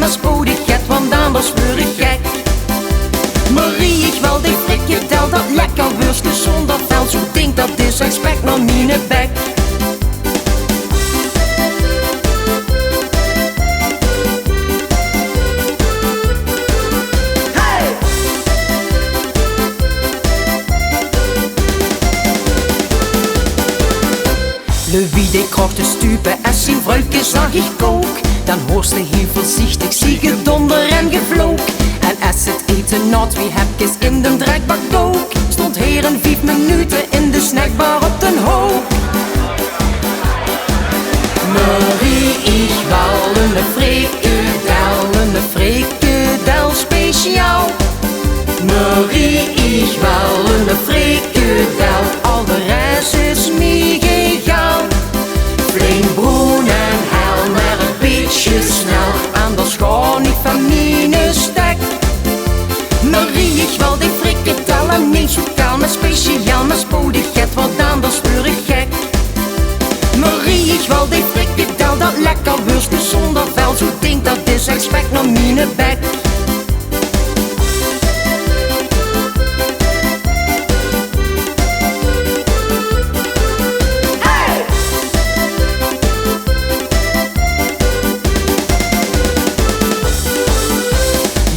maar spoedig het, want anders word ik gek. Marie, ik wil die frikandel, dat lekker worstje zonder vel. Zo ding dat is een spek naar mijn bek. Louis die kroeg te stupen en zijn vrouwtje zag ik kook. Dan hoorste heel voorzichtig, zie gedonder en gevlook. En als het eten nat, wie hebjes in de drekbak dook, stond heren 5 minuten in de snackbar op den hoop. Marie, ik wil een frikandel speciaal. Marie, ik wil een frikandel, al de rest is niet egaal. Flink broen en hel, maar een beetje snel, anders ga niet van mijn stek. Marie, ik wil die frikandel en niet zo kaal, maar speciaal, maar spoedig het, want anders word ik gek. Marie, ik wil die frikandel, dat lekker worstje zonder vel. Zo ding dat is echt spek naar mijn bek.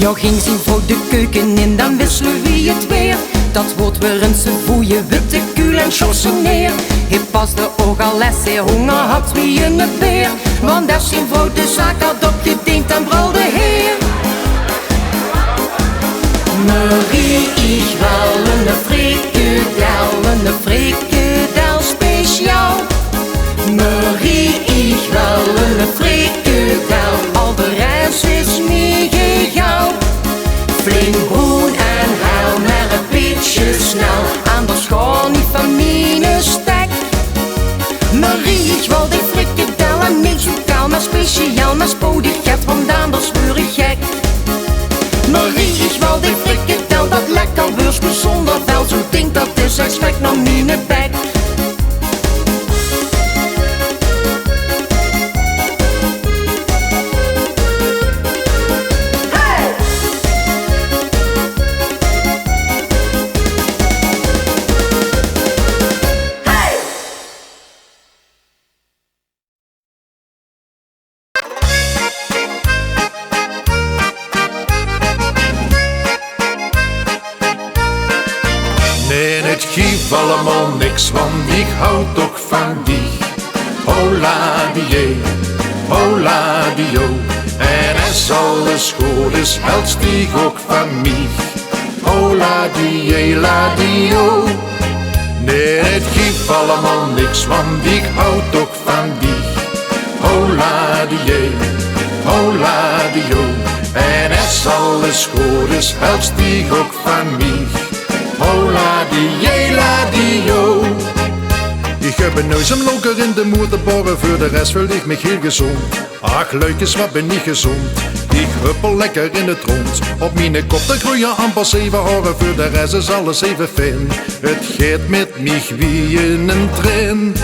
Jo ging zien voor de keuken in, dan wisselen wie het weer. Dat wordt weer een voeie witte kuul en chossen neer. Hij pas de oog al les, hij honger had wie een beer. Want als zijn vrouw de zaak had opgediend, dan brulde heer. Marie, ik wil een frikandel speciaal. Marie, ik wil een frikandel, al de rest is niet egaal. Flink groen en heil, maar een beetje snel, anders ga niet van mijn stek. Marie, ik wil die frikandel en niet zo kaal, maar speciaal, maar spoedig het, want anders word ik gek. Marie, ik wil die frikandel, dat lekker worstje zonder vel. Zo ding dat is echt spek naar mijn bek. Allemaal niks, want ik hou toch van die. Hola die, hola die, en als alles goed is, helpt die ook van mij. Hola die, la die, nee, het geeft allemaal niks, want ik hou toch van die. Hola die, hola die, en als alles goed is, helpt die ook van mij. Hola die, la die, yo. Ik heb een neus en loker in de moederborren, voor de rest wil ik me heel gezond. Ach, leukjes, wat ben ik gezond. Ik huppel lekker in het rond. Op mijn kop te groeien amper 7 horen, voor de rest is alles even fijn. Het gaat met mij wie in een trein.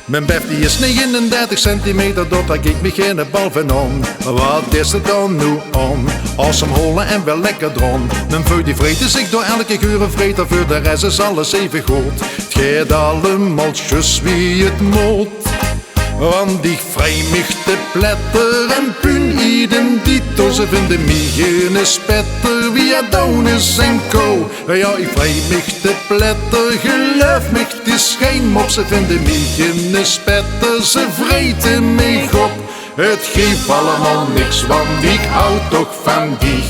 Mijn bef die is 39 centimeter, dat trek ik me geen bal van aan. Wat is het dan nu aan? Als hem holen en wel lekker dron. Mijn vrouw die vreten zich door elke geur een vreter, voor de rest is alles even goed. Het gaat allemaal just wie het moet. Want ik vrij mich te pletter en pun idem dito. Ze vinden mij geen spetter, wie het down is en co. Ja, ik vrij mich te pletter, geloof mich, het is geen mop. Ze vinden mij geen spetter, ze vreten mij op. Het geeft allemaal niks, want ik hou toch van die.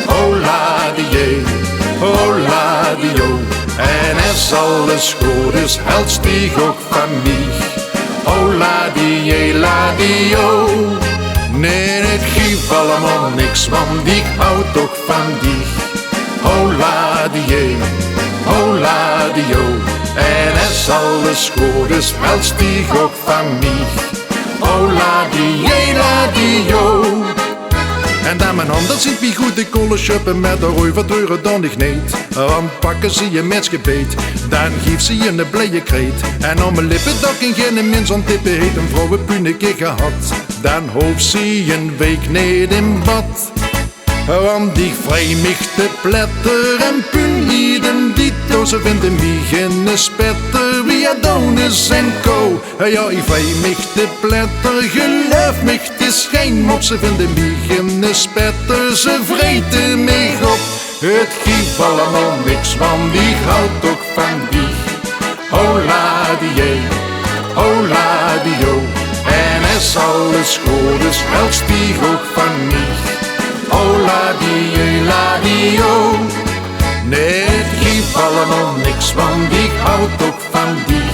Hola die, hola die, en als alles goed is, helpt die ook van mij. Hola die, la die, nee, het geeft allemaal niks, want ik hou toch van die. Hola die, en als alles goed is, helpt die ook van mij. Hola die, la die, en dan mijn handen ziet wie goed de kolen schuppen met een rooi vertreuren dan ik niet. Want pakken ze je met gebeet, dan geeft ze je een blije kreet. En om mijn lippen dat ik geen min zo'n tippen heet een vrouwenpuneke gehad. dan hoeft ze een week niet in bad. Want ik vrij mich te pletter en pun iedem dito. Ze vinden mij geen spetter, wie Adonis en co. Ja, ik vrij mich te pletter, geloof mich, het is geen mop. Ze vinden mij geen spetter, ze vreten mij op. Het geeft allemaal niks, want ik houd ook van die. Hola die, hola die, en is alles goed, dus helst die ook van mij. Hola die, oh. Nee, het geeft allemaal niks, want ik houd ook van die.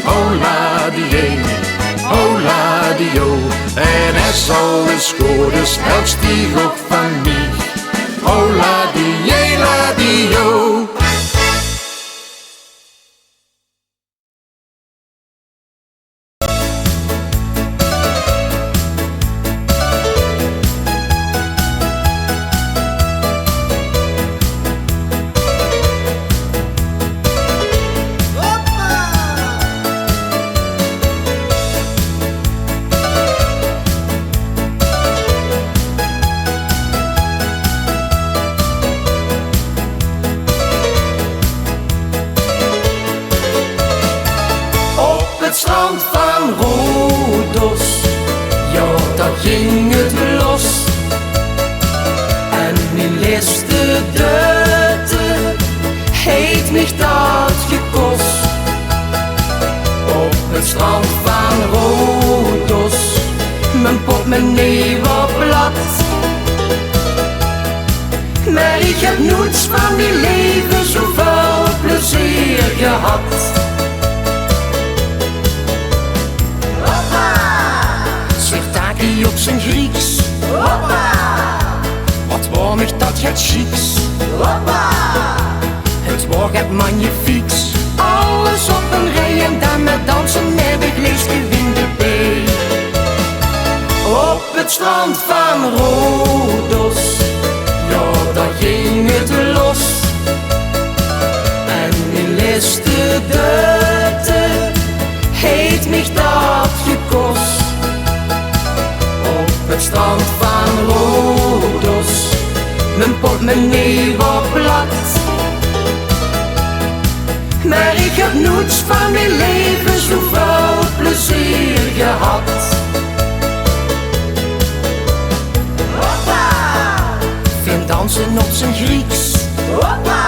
Hola die, oh. En is alles goed, dus helst die ook van mij. Hola die, oh. Het strand van Rhodos, ja, daar ging het los. En mijn laatste date heeft mich dat gekost. Op het strand van Rhodos, mijn portemonnee was plat. Maar ik heb nooit van mijn leven zoveel plezier gehad. Op zijn Grieks. Hoppa! Wat warm ik dat het chics. Hoppa! Het wordt magnifieks. Alles op een rij en dan met dansen met de gleesgewinde B. Op het strand van Rhodos, ja, daar ging het los. En mijn laatste date heeft mich dat gekost. Het strand van Rhodos, mijn portemonnee was plat. Maar ik heb nooit van mijn leven zoveel plezier gehad. Hoppa! Vind dansen op zijn Grieks. Hoppa!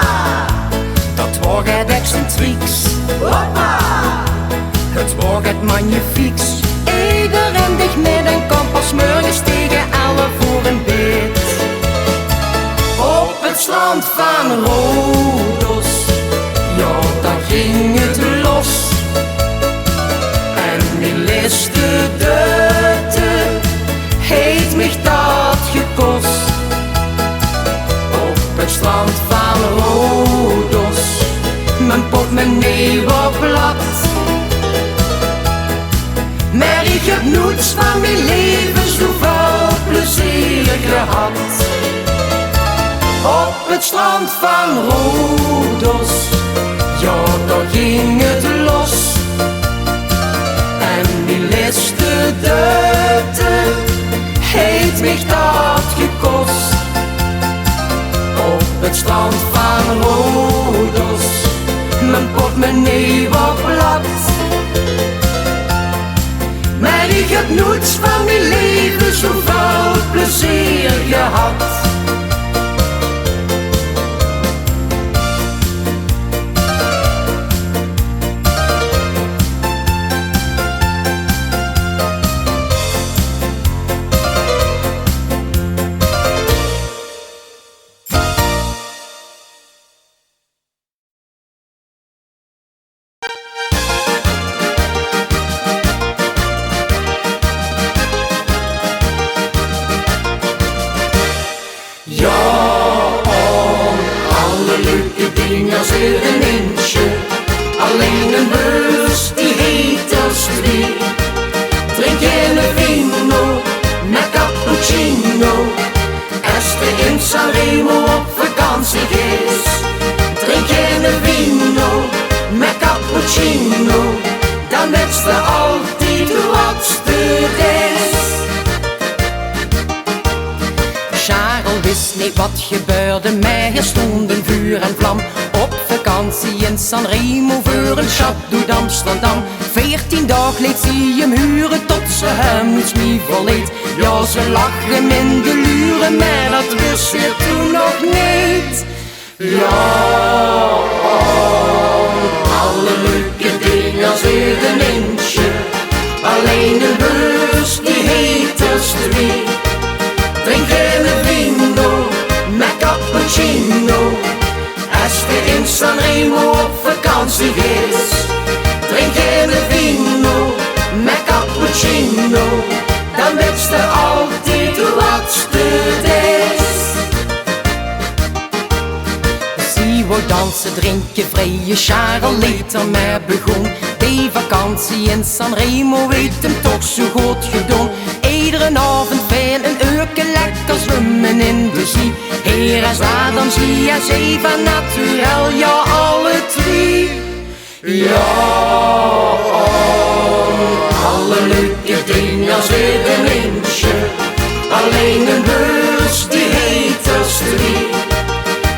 Dat wordt het excentrieks. Hoppa! Het wordt het magnifieks. Iedereen dicht met een kompas, morgens tegen alle voor een bed. Op het strand van Rhodos, ja, daar ging het los. En mijn laatste date heeft mich dat gekost. Op het strand van Rhodos, mijn portemonnee was plat. Maar ik heb nooit van mijn leven zoveel plezier gehad. Op het strand van Rhodos, ja, daar ging het los. En mijn laatste date heeft mich dat gekost. Op het strand van Rhodos, mijn portemonnee was plat. Maar ik heb nooit van mijn leven zoveel plezier gehad. Als een mensje, alleen een beurs die heet als twee. Drink je een vino met cappuccino, als de in Sanremo op vakantie is. Drink je een vino met cappuccino, dan wist je altijd wat het is. wist niet wat gebeurde mij, er stonden vuur en vlam. Op vakantie in Sanremo voor een Chateau d'Amsterdam. 14 dagen leed ze hem huren tot ze hem niets meer verleed. Ja, ze lag hem in de luren, maar dat wist ze toen nog niet. Ja, alle leuke dingen zit een eentje. Alleen de beurs die heet als de wie. Drink geen vino met cappuccino. Als je in Sanremo op vakantie gaat. Drink geen vino met cappuccino. Dan weet je altijd wat het is. Zie wou dansen, drinken, vrije Charles later mee begon. Die vakantie in Sanremo weet hem toch zo goed gedaan. Iedere avond fijn een uurtje lekker zwemmen in de zee. Hier en daar dan zie je zee van naturel, ja alle drie. Ja, alle leuke dingen zit een eentje. Alleen een beurs die heet als drie.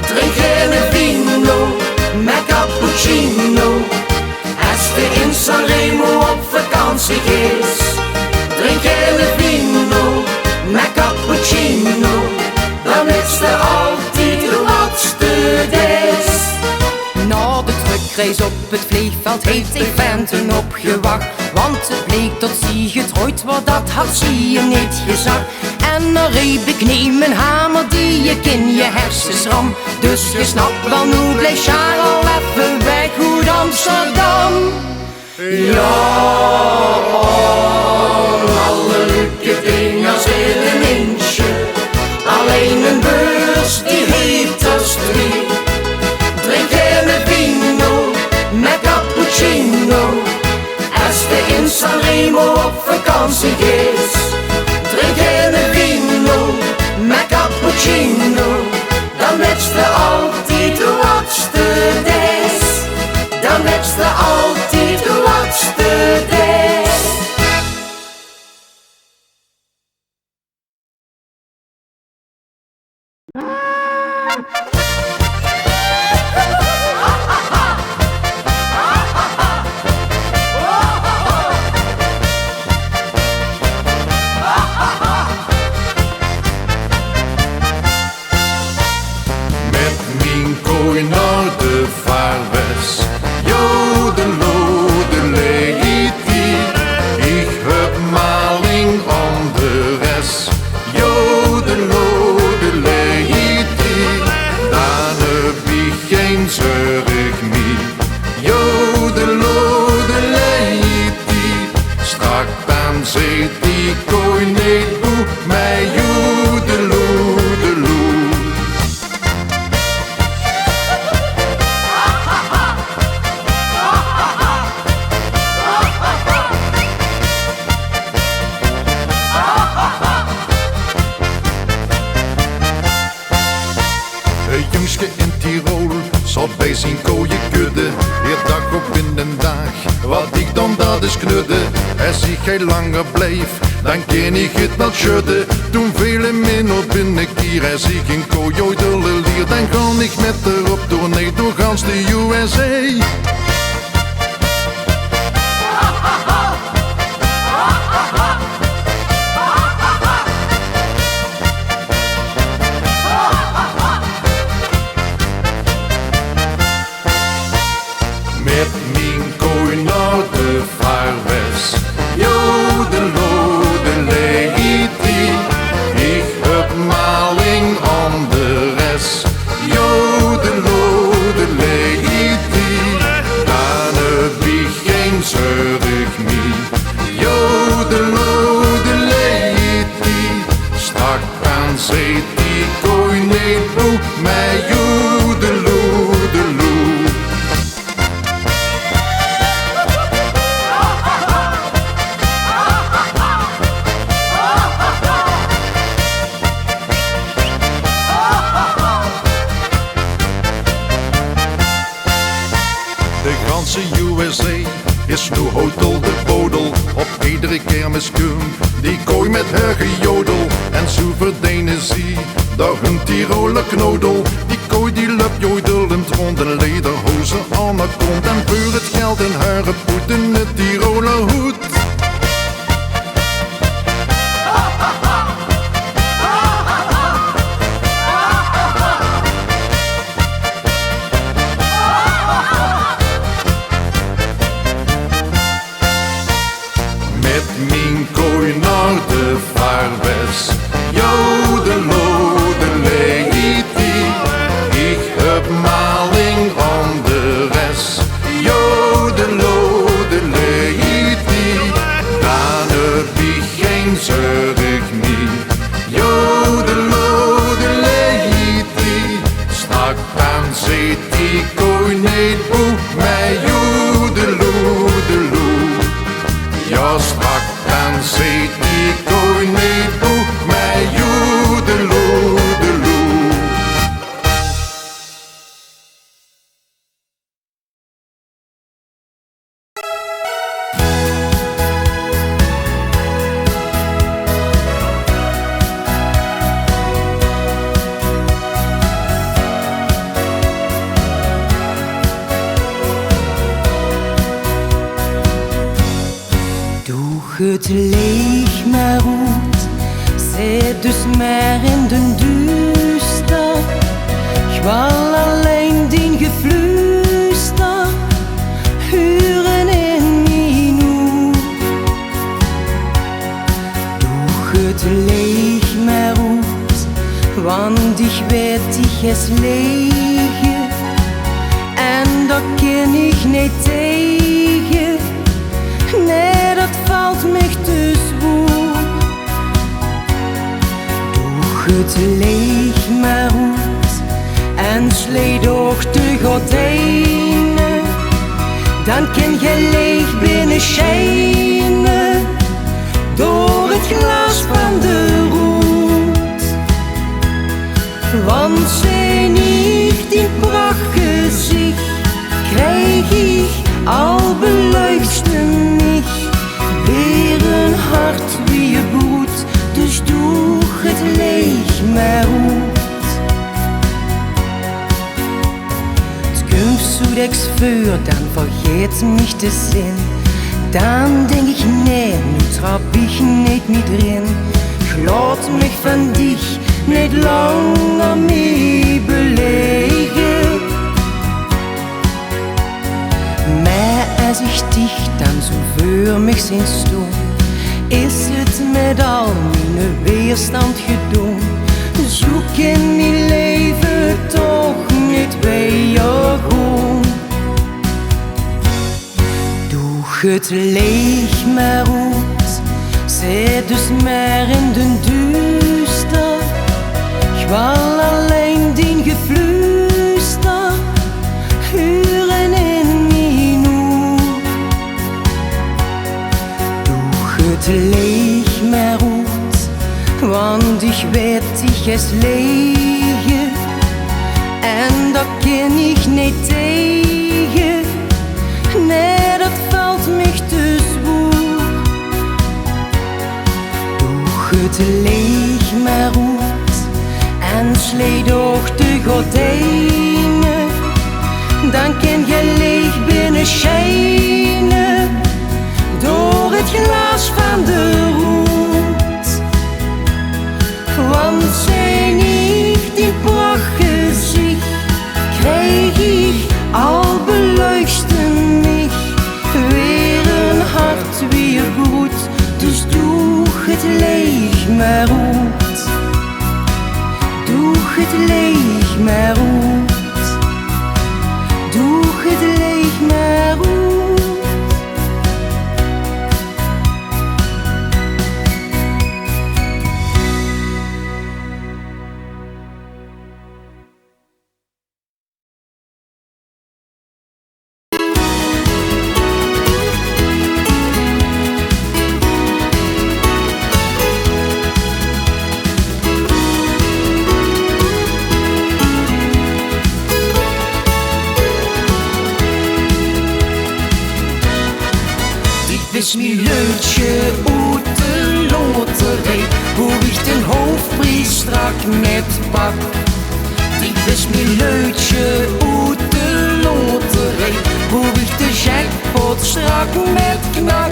Drink geen vino met cappuccino. Als je in Sanremo op vakantie gaat. Drink geen vino met cappuccino. Dan is er altijd wat het is. Na de terugreis op het vliegveld heeft de venten opgewacht. Want het bleek dat ze getrouwd was, dat had ze hem niet gezegd. En dan riep ik niet mijn hamer die ik in je hersens ram. Dus je snapt wel, nu bleef Charles even weg uit Amsterdam. Ja, alle leuke dingen zit een eentje. Alleen een beurs die heet als drie. Drink geen vino met cappuccino. Als je in Sanremo op vakantie gaat. Drink geen vino met cappuccino. Dan weet je altijd wat het is. Dan weet je altijd wat het is. Kooi naar de vaarwes, jodelodeleiti. Ik heb maling om de rest, jodelodeleiti. Dan heb ik geen zorg meer, jodelodeleiti. Strak dan zit die kooi niet boe, mij jodelodeloe. In Tirol zat bij zijn kooie kudde. Hier dag op in den dag, wat ik dan dat is knudde. Als ik heel langer bleef, dan ken ik het wel schudden. Toen vele min op in de kier, als ik een kooi ooit lier, dan kan ik met erop tournee door gans de USA. Met mijn kooi naar de vaarwes, jodelodeleiti. Ik heb maling om de rest, jodelodeleiti. Dan heb ik geen zorg meer, jodelodeleiti. Strak aan zit die kooi niet boe, mij jodelodeloe. De ganse USA is nu hotel de bodel. Op iedere kermis komt die kooi met haar gejodel. En zo verdwijnen ze, daar hun de knodel. Die kooi die loopt joidelend rond een lederhozen aan de kont. En voor het geld en haar poet in het Tiroler hoed. Met mijn kooi naar de vaarwes. Jodelodelei, ik heb maling aan de rest. Jodelodelei, dan heb ik geen zorg meer. Jodelodelei, strak dan zit die kooi niet boek mij. Jodelodeloo. Ja, strak dan zit die kooi niet boek mij. Jodelodeloo. Het leeg maar goed, zit dus maar in den duister. Ik wil alleen die gefluister, huren in mijn hoed. Doe het leeg maar goed, want ik weet ik is leeg. En dat kan ik niet tegen, nee dat valt me te zwoer. Doe het leeg maar goed en sleed door de gordijnen. Dan kan je leeg binnen schijnen door het glas van de roet. Want zijn ik die prachtgezicht, krijg ik al beluisterd mich. Weer een hart wie je bloed, dus doe het leeg maar goed. Het komt zo deks vuur, dan vergeet mich de zin. Dan denk ik nee, nu trap ik niet meer drin. Ik laat mich van dich niet langer mee belegen. Maar als ik dich dan zo voor mich zien stoel, is het met al mijn weerstand gedaan. Zoek in mijn leven toch niet bij jou gewoon. Doe het leeg maar goed, zit dus maar in den duister. Ik wil alleen die gefluister, huren in mijn hoed. Doe het leeg maar goed, want ik weet ik is leeg. En dat kan ik niet tegen, nee dat valt me te zwoer. Doe het leeg maar goed en sleed door de gordijnen. Dan kan je leeg binnen schijnen door het glas van de roet. Want zijn ik die prachtgezicht, krijg ik al beluisterd mich. Weer een hart wie je bloed, dus doe het leeg maar goed. Doe het leeg maar goed. Doe het leeg maar goed. Is mijn leutje uit de loterij, hoe ik den hoofdprijs strak met pak. is mijn leutje uit de loterij. Hoe ik de jackpot strak met knak.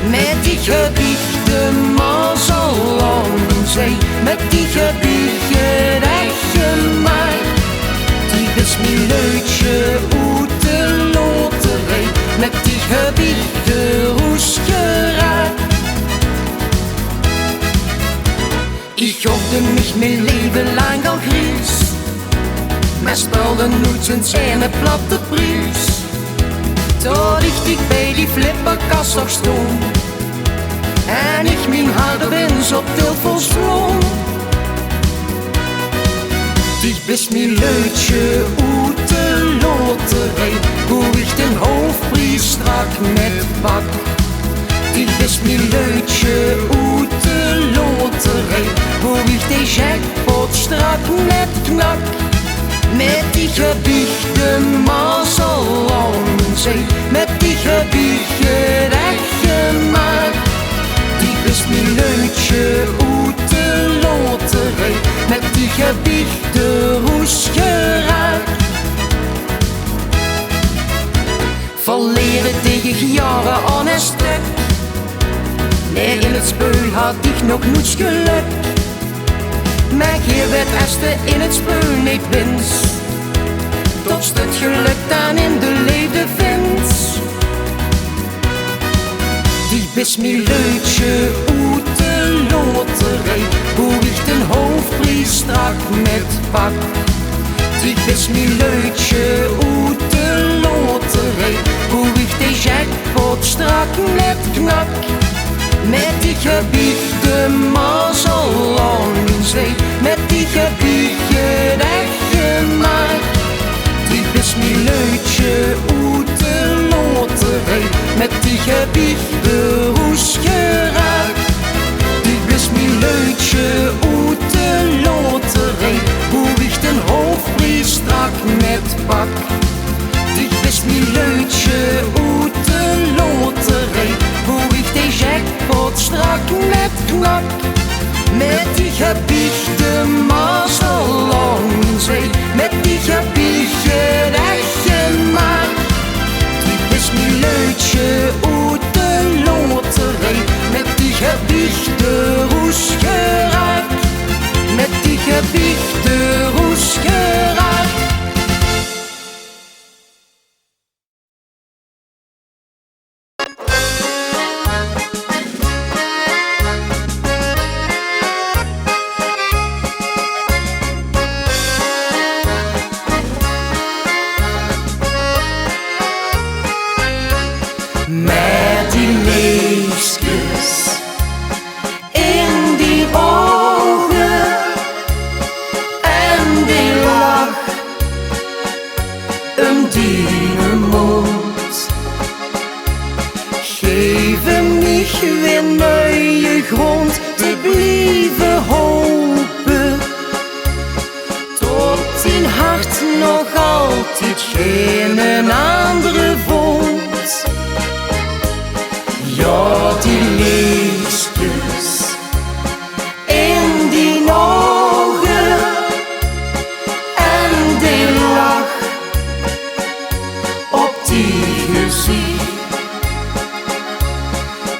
Met die gebiegde mazzel aan zee. Met die gebiegde dat je maakt. Die is mijn leutje uit de loterij. Met die gebiegde roes geraakt. Ik hoopte mich mijn leven lang al gries. Maar speelde nooit een platte prijs. Tot ik bij die flipperkast nog stond. En ik mijn harde wens op tilfels vloog. Die is mijn leutje uit de loterij. Hoe ik den hoofdprijs strak met pak. Die is mijn leutje uit de loterij. Hoe ik de jackpot strak met knak. Met die gebiegde mazzel aan zee. Met die gebiegde dat je maakt. Die is mijn leutje uit de loterij. Met die gebiegde roes geraakt. Verleden tegen jaren aan een stuk. Nee, in het spel had ik nog niets geluk. Maar hier werd Esther in het spel niet wins. Tot het geluk dan in de leefde vindt. Die is mijn leutje uit de loterij. Hoe ik den hoofdprijs strak met pak. Die is mijn leutje uit de loterij. Hoe ik de jackpot strak met knak. Met die gebiegde mazzel aan zee. Met die gebiegde dat je maakt. Die is mijn leutje uit de loterij. Met die gebiegde roes geraakt. Die is mijn leutje uit de loterij. Hoe ik den hoofdprijs strak met pak. Die is mijn leutje uit de loterij. Hoe ik de jackpot strak met knak. Met die gebiegde mazzel aan zee. Met die gebiegde dat je maakt. Die is mijn leutje uit de loterij. Met die gebiegde roes geraakt. Met die gebiegde roes geraakt. Met die leesjes in die ogen en die lach, een dierenmond, geven mich weer nieuwe grond te blijven hopen, tot in hart nog altijd geen andere woont. Ja, die leesjes in die ogen en die lach op die gezicht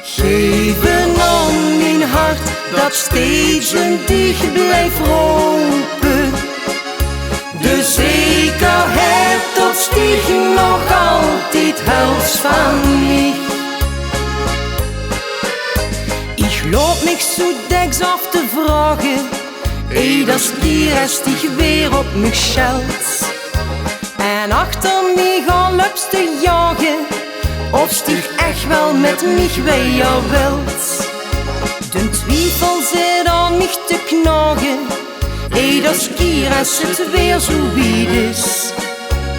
geven aan mijn hart dat steeds een dicht blijft roepen. De zekerheid dat sticht nog altijd hels van mij. Ich loop mich so deks af te vragen. Dat die rest die weer op mich scheldt. En achter mij gaan lups te jagen. Of stieg echt wel met mich bij jou wilt. De twijfel zit aan mich te knagen. Dat Kiras het weer zo wie is.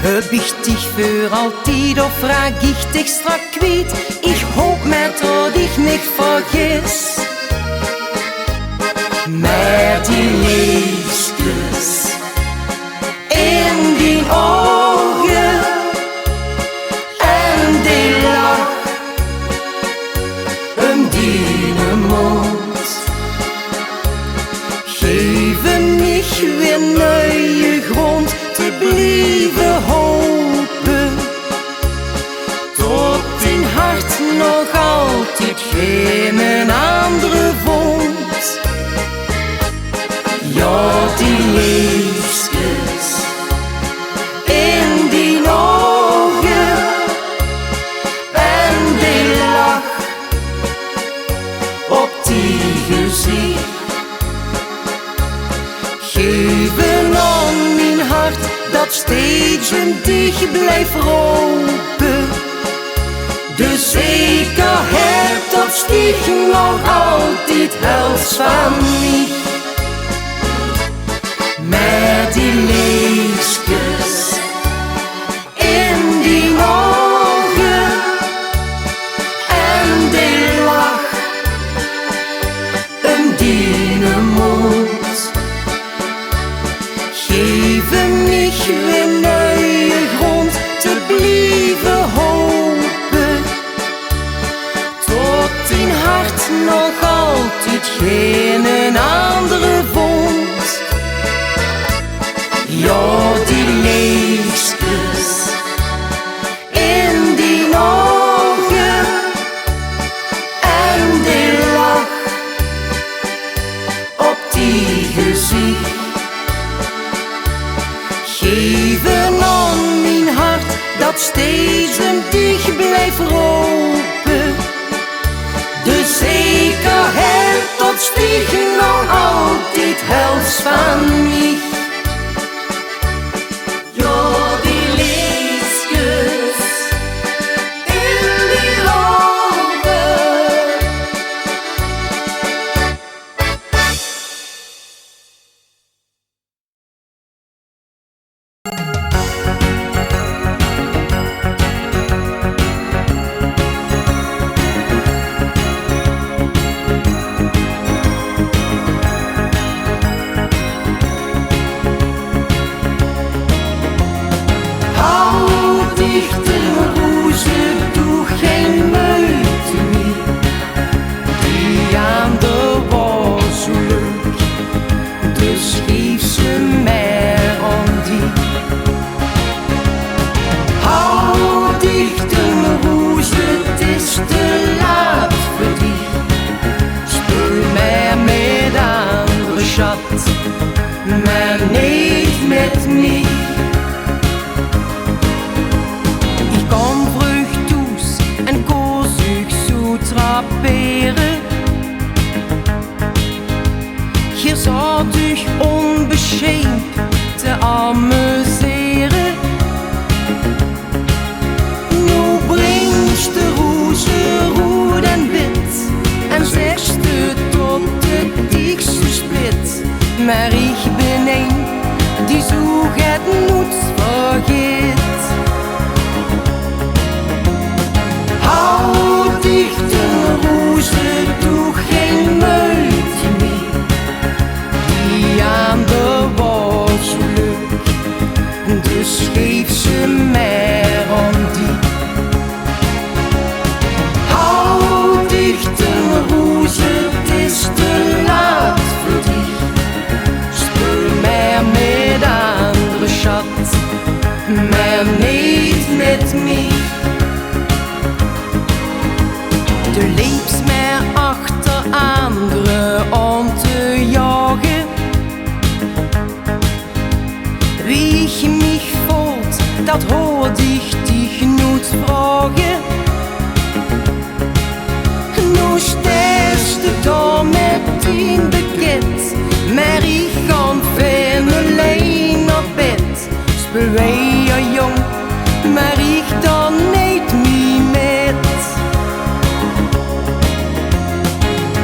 Heb ich dich für altijd of vraag ich dich strak kwijt? Ich hoop maar dat ich nicht vergiss. Met die leesjes in die ogen en die lach, een dierenmond, geven mich mich weer nieuwe grond te blijven hopen. Tot in hart nog altijd geen andere woont. Ja, die leefjes in die ogen en die lach op die gezicht geven aan mijn hart dat steeds een dicht blijft open. De zekerheid dat sticht nog altijd helft van mij. Met die leesjes in die ogen en die lach en die mond geven mich weer nieuwe grond te blijven hopen. Tot in hart nog altijd geen andere woont. Ja, die leesjes in die ogen en die lach op die gezicht geven aan mijn hart dat steeds een dicht blijft open. De zekerheid dat sticht nog altijd helft van mij. Maar niet met mij. Ik kom vlug thuis en koos ik zo trapperen. Hier zat ik onbeschaamd te amuseren. Nu brengt de roze rood en wit en zegt het tot de dikste split. Maar ik ben een die zo het nooit vergeet. Hou dicht de roze, doe geen moeite meer. Die aan de was zo leuk, dus geef ze mij aan die. Hou dicht de roze, het is te laat voor die. Met andere schat, maar niet met mij. De leeps mij achter anderen om te jagen. Wie ich mich voelt, dat hoort ich dich nooit vragen. Nu stijst de daar met tien bekend, maar ik kan veel alleen naar bed. Speel wij jong, maar ik dan niet meer met.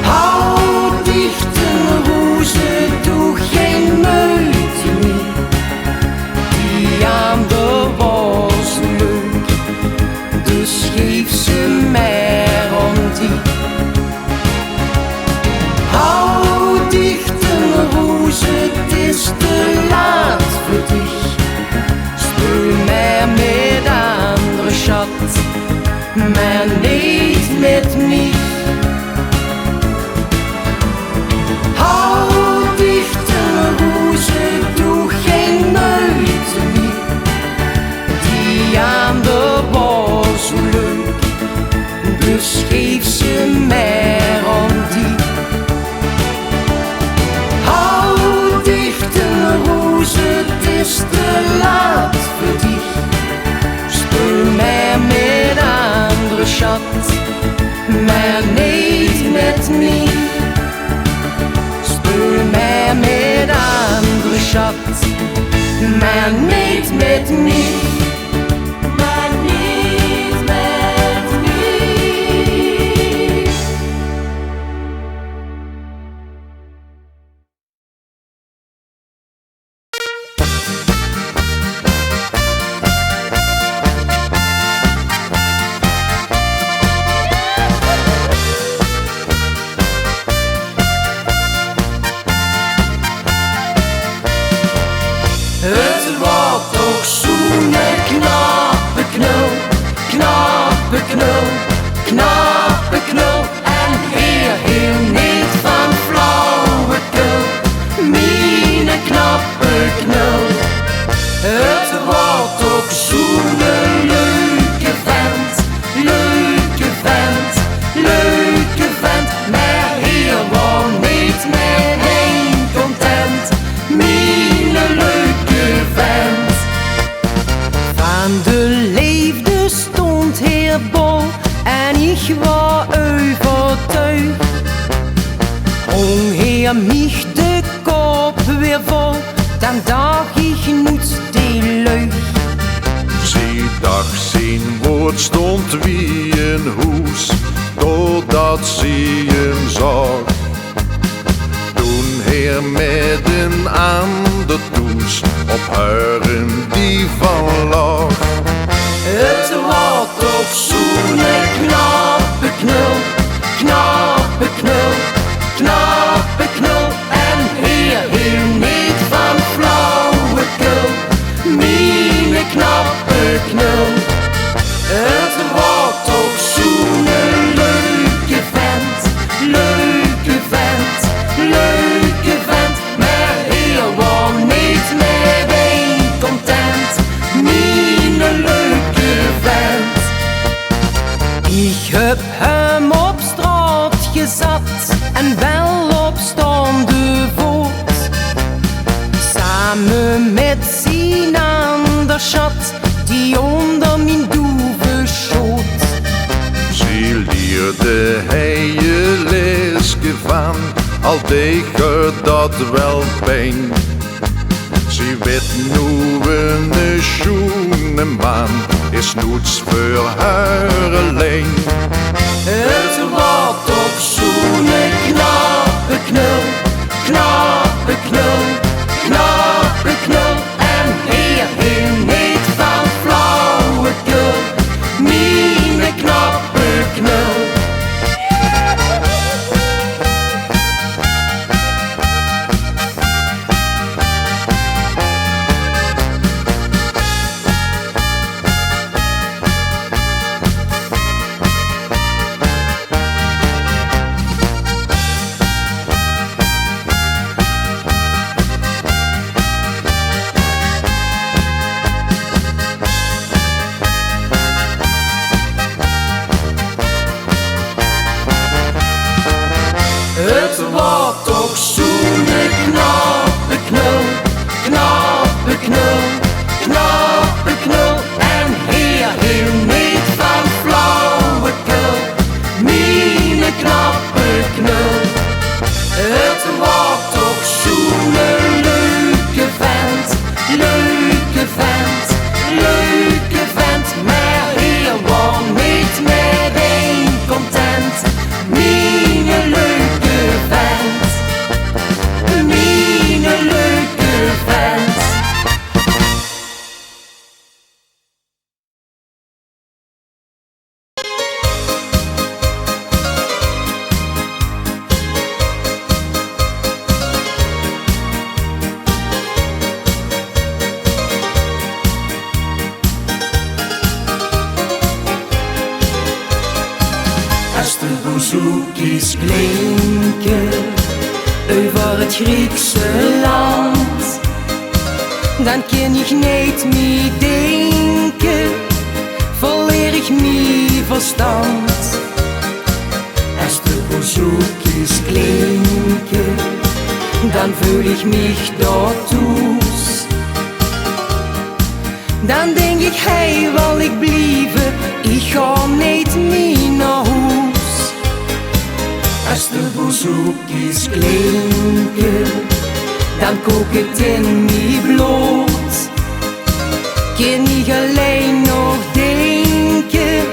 Hou dicht een roze, doe geen moeite meer. Die aan de was leuk, dus geef ze mij aan die. Hou dicht een roze, het is te laat voor dich. Speel mij met andere schat, maar niet met mij. Hou dicht een roze, Schat, maar niet met mij. Speel maar met andere schat, maar niet met mij. Het wordt toch zo'n knappe knul, knappe knul, knappe knul. En heel niet van flauwekul, mijn knappe knul. Het wordt toch zo'n leuke vent, leuke vent, leuke vent. Maar hier wordt niet meteen content, mijn leuke vent. Van de liefde stond Heer Bol en ik was overtuigd. Om Heer mich de kop weer vol, dan dacht ik niet die lucht. Zie dag zijn woord stond wie een hoes, totdat ze hem zag. Toen Heer met een ander toes op haar een divan lag. Het wordt toch zo'n knappe knul, knappe knul, knappe knul. En heel niet van flauwekul, mijn knappe knul. Het wordt toch zo'n leuke vent, leuke vent, leuke vent. Maar hier wordt niet meteen content, mijn leuke vent. Ik heb hem op straat gezet en wel op staande voet. Samen met zijn ander schat die onder mijn doeve schoot. Ze leerde hij je lesje van, al deed je dat wel pijn. Ze weet nu een schoene man, is niets voor haar alleen. Het wordt toch zo'n knappe knul, knappe knul, knappe knul. En heel niet van flauwekul, mijn knappe knul. Het wordt toch zo'n knappe knul, knappe knul, knappe knul. En heel niet van flauwekul, mijn knappe knul. Het wordt toch zo'n leuke vent, leuke vent, leuke vent. Maar hier wordt niet meteen content, mijn leuke vent, mijn leuke vent. Als de bouzoukies klinken over het Griekse land, dan kan ik niet meer denken, verleer ik mijn verstand. Als de bouzoukies klinken, dan voel ik mich dort thuis. Dan denk ik, hey, wil ik blijven ik ga niet meer naar huis. Als de bezoekjes klinken, dan kook het in mijn bloed. Kan ik alleen nog denken,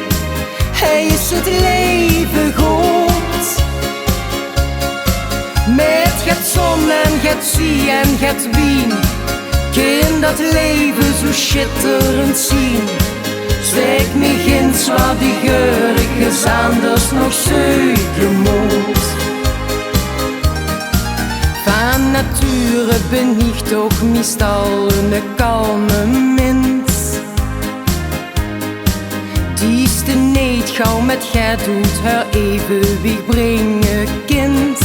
hij is het leven goed. Met het zon en het zee en het wien, kan dat leven zo schitterend zien. Zeg me ginds wat die geurige anders nog zoeken moet. Van nature ben ik toch meestal een kalme mens. Die is de niet gauw met gaat doet haar evenwicht brengen kind.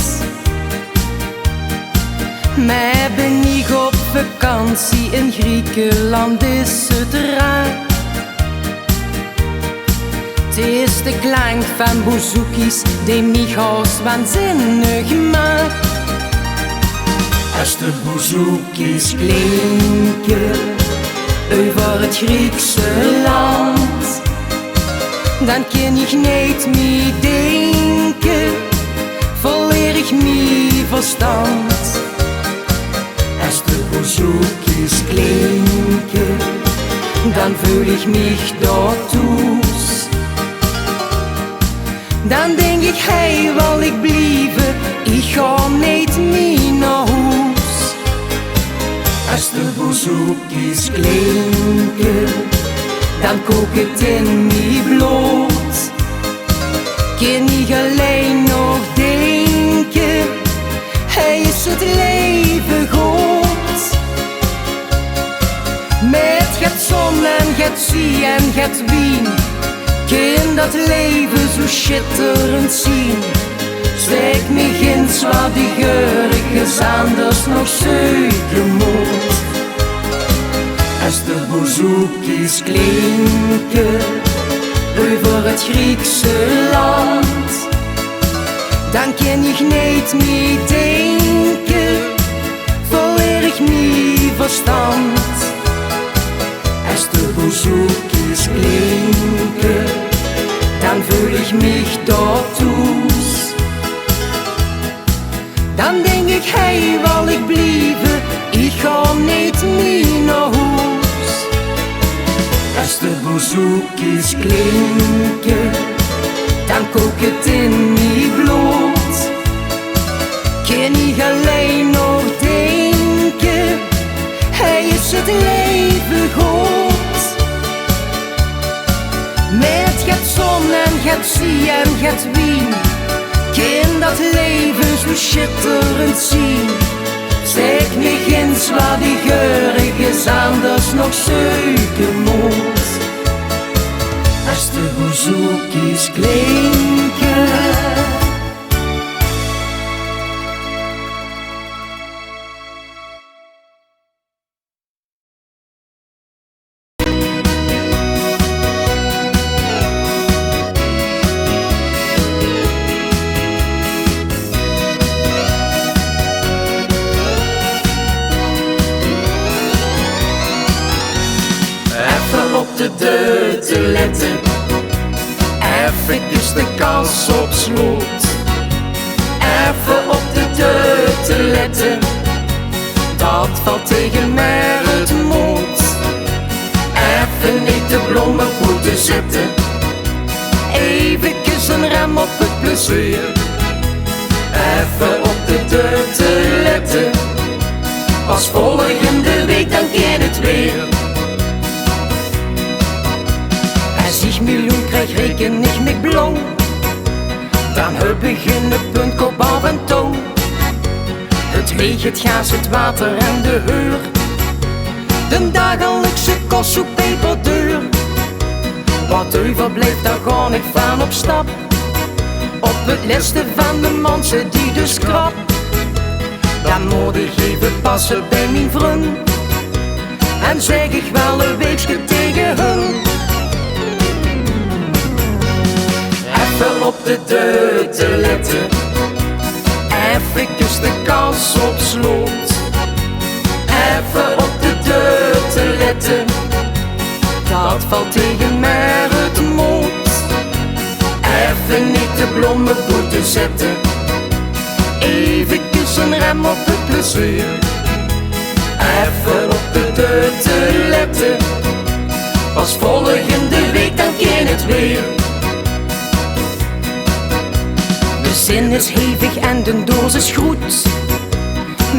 Maar ben ik op vakantie in Griekenland is het raar. Het is de klank van bouzouki's die mij als waanzinnig maakt. Als de bouzouki's klinken over het Griekse land, dan kan ik niet meer denken, verleer ik mijn verstand. Als de bouzouki's klinken, dan voel ik mich daartoe. Dan denk ik, hey, wil ik blijven, ik ga niet meer naar huis. Als de bouzouki's klinken, dan kook het in mijn bloed. Kan ik alleen nog denken, hij is het leven goed. Met het zon en het zee en het wien, kan dat leven zo schitterend zien. Zeg me ginds wat die geurige anders nog zoeken moet. Als de bouzouki's klinken over het Griekse land, dan kan ik niet meer denken, verleer ik mijn verstand. Als de bouzouki's klinken, dan voel ik mich daartoe. Dan denk ik, hey, wil ik blijven, ik ga niet meer naar huis. Als de bouzouki's klinken, dan kook het in mijn bloed. Kan ik alleen nog denken, hij is het leven goed. Met het zon en het zee en het wien, kan dat leven zo schitterend zien. Zeg me ginds wat die geurige anders nog zoeken moet. Als de bouzouki's klinken. Op de deur te letten, even de kans op slot. Even op de deur te letten, dat valt tegen mij het mond. Even niet de bloemen moeten zetten, even een rem op het plezier. Even op de deur te letten, pas volgende week dan kan het weer. Als ik miljoen krijg, reken ik met blauw. Dan heb ik in het punt kop af en toe. Het licht, het gas, het water en de huur. De dagelijkse kost zo peperduur. Wat overblijft, daar ga ik van op stap. Op het laatste van de mensen die dus krap. Dan moet ik even passen bij mijn vriend. En zeg ik wel een weekje tegen hun. Even op de deur te letten, even de kans op slot. Even op de deur te letten, dat valt tegen mij het mond. bloemenboete zetten. Eventjes een rem op het plezier. Even op de deur te letten. Pas volgende week dan ken het weer. De zin is hevig en de doos is goed,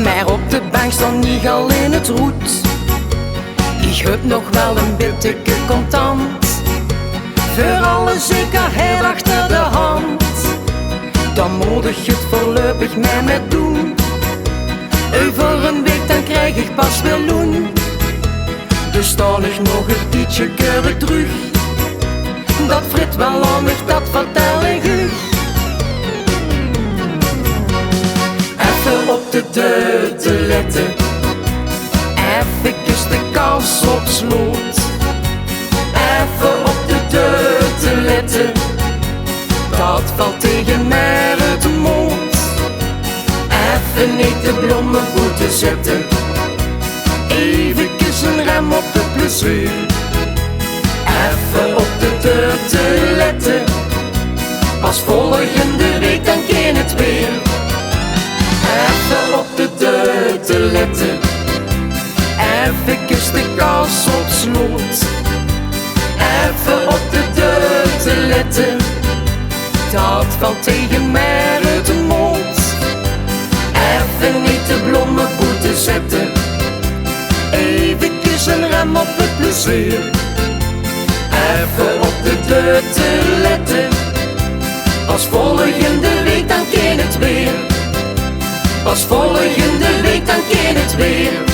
maar op de bank stond niet al in het roet. Ik heb nog wel een beetje contant, voor alle zekerheid achter de hand. Dan moedig je het voorlopig met me doen. Over een week dan krijg ik pas weer loon. Dus sta ik nog een tijdje keurig terug. Dat frit wel handig, dat vertel ik u. Even op de deur te letten. Even de kans op sloot. Even op de deur te letten. Dat valt tegen mij uit de mond. Even niet de bloemenboete zetten. Eventjes een rem op het plezier. Even op de deur te letten. Pas volgende week dan ken het weer. Even op de deur te letten. Eventjes de kans op sloot. Even op de deur te letten. Dat valt tegen mij uit de mond. Even niet de bloemenboete zetten. Eventjes een rem op het plezier. Even op de deur te letten. Pas volgende week dan ken het weer. Pas volgende week dan ken het weer.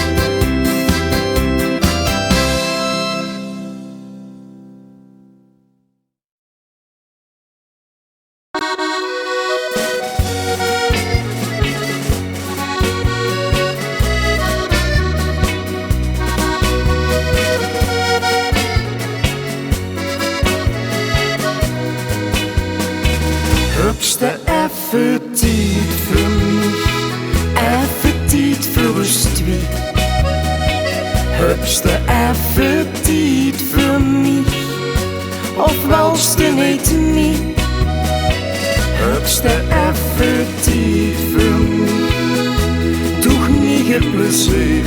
Hupste even tijd voor mij, even tijd voor ons twee. Hupste even tijd voor mij, of walste niet mee. Hupste even tijd voor mij, toch niet het plezier.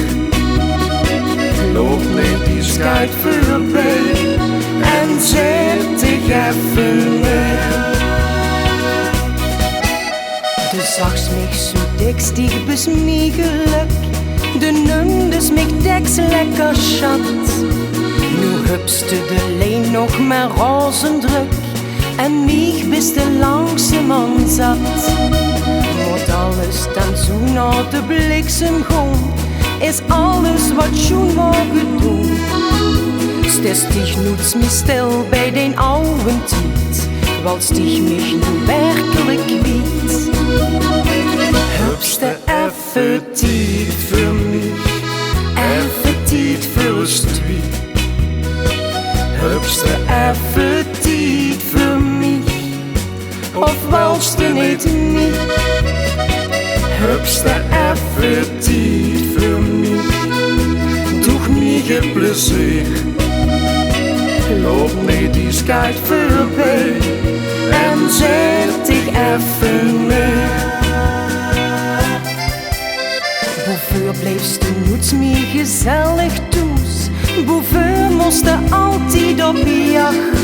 Loop met die schuit voorbij en zet dich even neer. Du sagst mich so dickst, ich bist mir Glück. Du nimmst mich decks lecker Schat. Nu hübst du de Lehn noch mehr Rosendrück. En mich bist du langsam an satt. Moet alles dan zo naar de bliksem gaan. Is alles wat schon morgen doen. Stest dich nuts mich still bei den Augen tiet. Walst dich mich nu werkelijk kwiet. Hupste even tijd voor mij, even tijd voor ons twee. Hupste even tijd voor mij, of walst je niet mee. Hupste even tijd voor mij, toch niet het plezier. Loop met die schuit voorbij en zet dich even neer. Wofür bleibst du nuts mir gesellig tus? Wofür musst du altijd op jacht?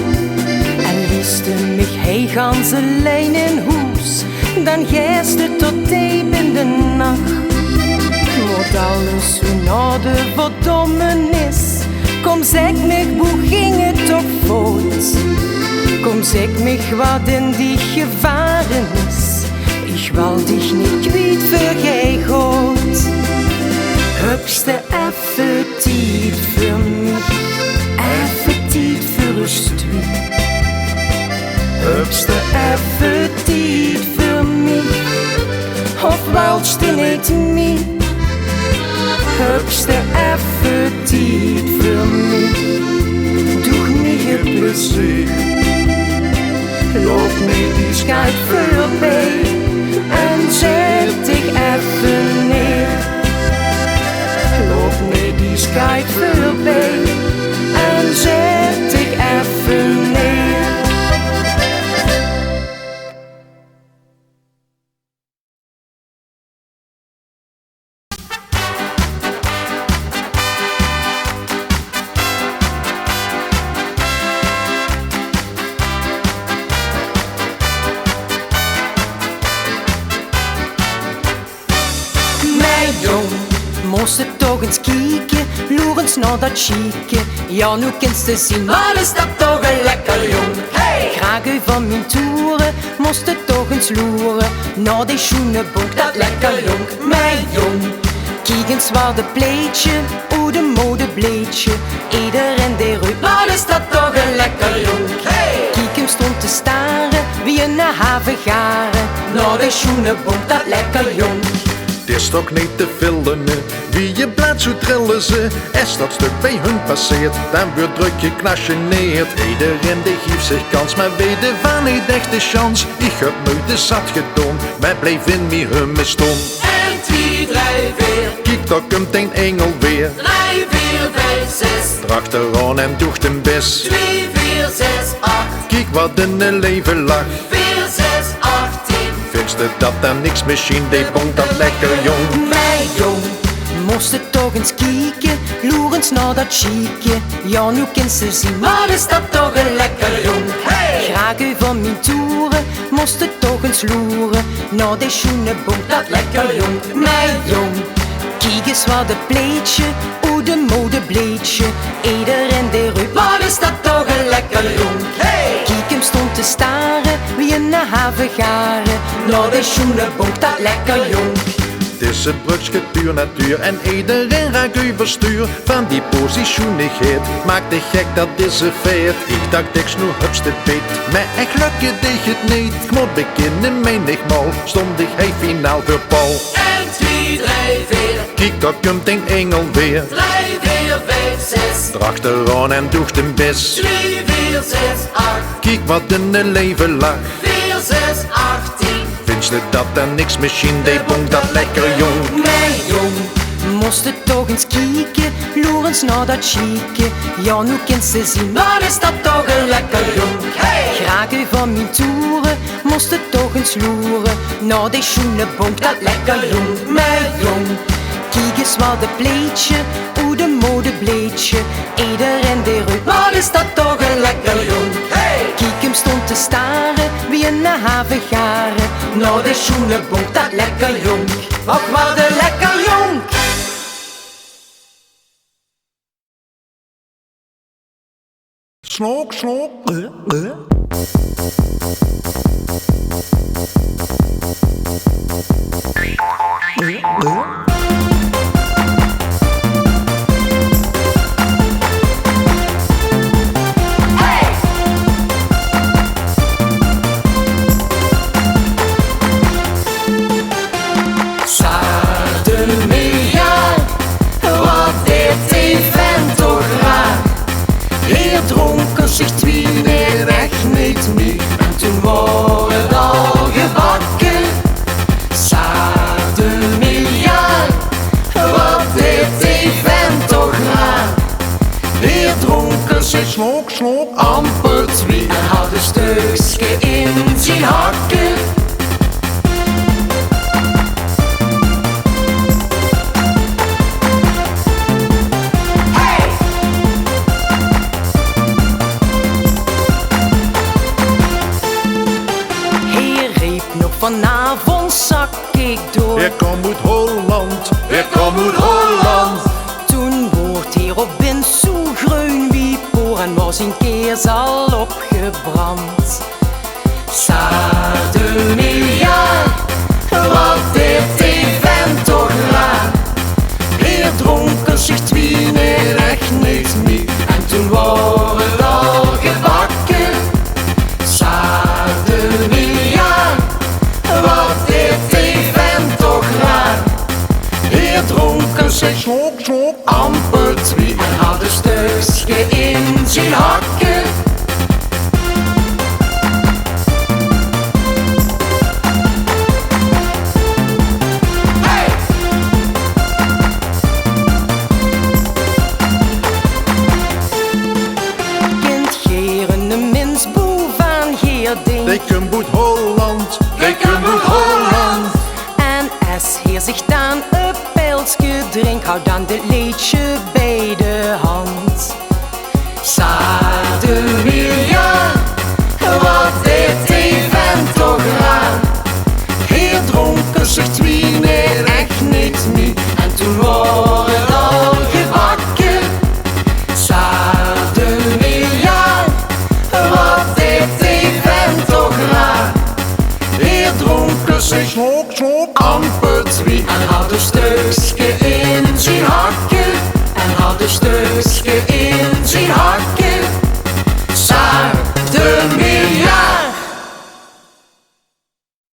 En liest du mich hey ganz allein in Hus, dan gehst du tot diep in de nacht. Moet alles zo na de verdommenis. Kom zeg mich, wo ging het toch voort? Kom zeg mich, wat in die Gefahren is. Ich will dich nicht kwiet für gehoord. Hupste even tijd voor mij, even tijd voor ons twee. Hupste even tijd voor mij, of walst je niet mee. Hupste even tijd voor mij, doe niet het plezier. Loop met die schuit voorbij en zet dich even neer. Loop met die schuit voorbij en zet. moest het toch eens kijken, loerens naar dat chique. Ja, nu kent te zien, maar is dat toch een lekker jong. Hey! Graag u van mijn toeren, moest het toch eens loeren naar die schoenenbonk, dat lekker jong, mijn jong. Kijk eens waar de pleetje, hoe de mode bleetje. Iedereen die roept, maar is dat toch een lekker jong. Hey! Kijk hem stond te staren, wie een haven garen. Naar de schoenenbonk, dat lekker jong. Het is toch niet te vullen, wie je blad zo trillen ze. Als dat stuk bij hun passeert, dan wordt druk geknacheneerd. Iedereen die geeft zich kans, maar weet er van niet echt de chance. Ik heb nooit de zat gedaan, maar blijf in mijn humme stom. En 2, 3, 4. Kijk, daar komt een engel weer. 3, 4, 5, 6. Drachteraan en doet een best. 2, 4, 6, 8. Kijk wat in een leven lag. 4, 6, 18. Vindt je dat dan niks misschien, die bonk dat lekker jong. Mijn jong, moest het toch eens kijken, loerens naar dat chique. Ja, nu kent ze zien, maar is dat toch een lekker jong. Hey! Graag u van mijn toeren, moest het toch eens loeren naar die schoenenbonk, dat lekker jong. Mijn jong, kijk eens waar de pleetje, hoe de mode bleetje. Iedereen die roept, maar is dat toch een lekker jong. Hey! Kijk hem stond te staren, wie een haven garen. Naar de schoenenbonk, dat lekker jong. Het is een brugsgetuur natuur en iedereen raakt u verstuur. Van die positionigheid maakt de gek, dat is een feit. Ik dacht ik snoer hupste beet, maar echt lukken deed het niet. Ik moet beginnen menigmaal, stond ik hij finaal voor Paul. En 2, 3, 4. Kijk, daar komt een engel weer. 3, 4, 5, 6. Drachteraan en doet een best. 2, 4, 6, 8. Kijk wat in een leven lag. 4, 6, 18. Vindt je dat dan niks misschien, die bonk dat lekker jong. Mijn jong, moest het toch eens kijken, loerens naar dat chique. Ja, nu kent ze zien, maar is dat toch een lekker jong. Hey! Graag u van mijn toeren, moest het toch eens loeren naar die schoenenbonk, dat lekker jong. Mijn jong, kijk eens waar de pleetje, hoe de mode bleetje. Iedereen die roept, maar is dat toch een lekker jong. Hey! Kijk hem stond te staren, wie een haven garen. Naar de schoenenbonk, dat lekker jong. Och, wat een lekker jong. Snok, snok. Dronken zich 2 nee, echt niet meer. En toen wordt het al gebakken. Zaten miljard, wat deed die vent toch raar? Hier dronken zich Snok, snok. amper 2 en had een stukje in zijn hakken. Vanavond zak ik door. Hier komt uit Holland, hier komt uit Holland. Toen wordt hier op bin zo groen wie poor en was een keer al opgebrand. Zaten miljard, wat deed die vent toch raar? Hier dronken zich 2 nee, echt niet meer. En toen wordt het al gebakken. Zaten miljard, wat deed die vent toch raar? Hier dronken zich Snok, snok. amper 2 en had een stukje in zijn hakken. Hey! Kind geren de minsboe van Geerding. Die komt uit Holland, die komt uit Holland. En als heer zich dan een pilsje drinkt, houdt dan dit liedje bij de hand. Zaten miljard, wat deed die vent toch raar? Hier dronken zich 2 nee, echt niet meer. En toen was amper twee. En had een stukje in zijn hakje. En had een stukje in zijn hakje.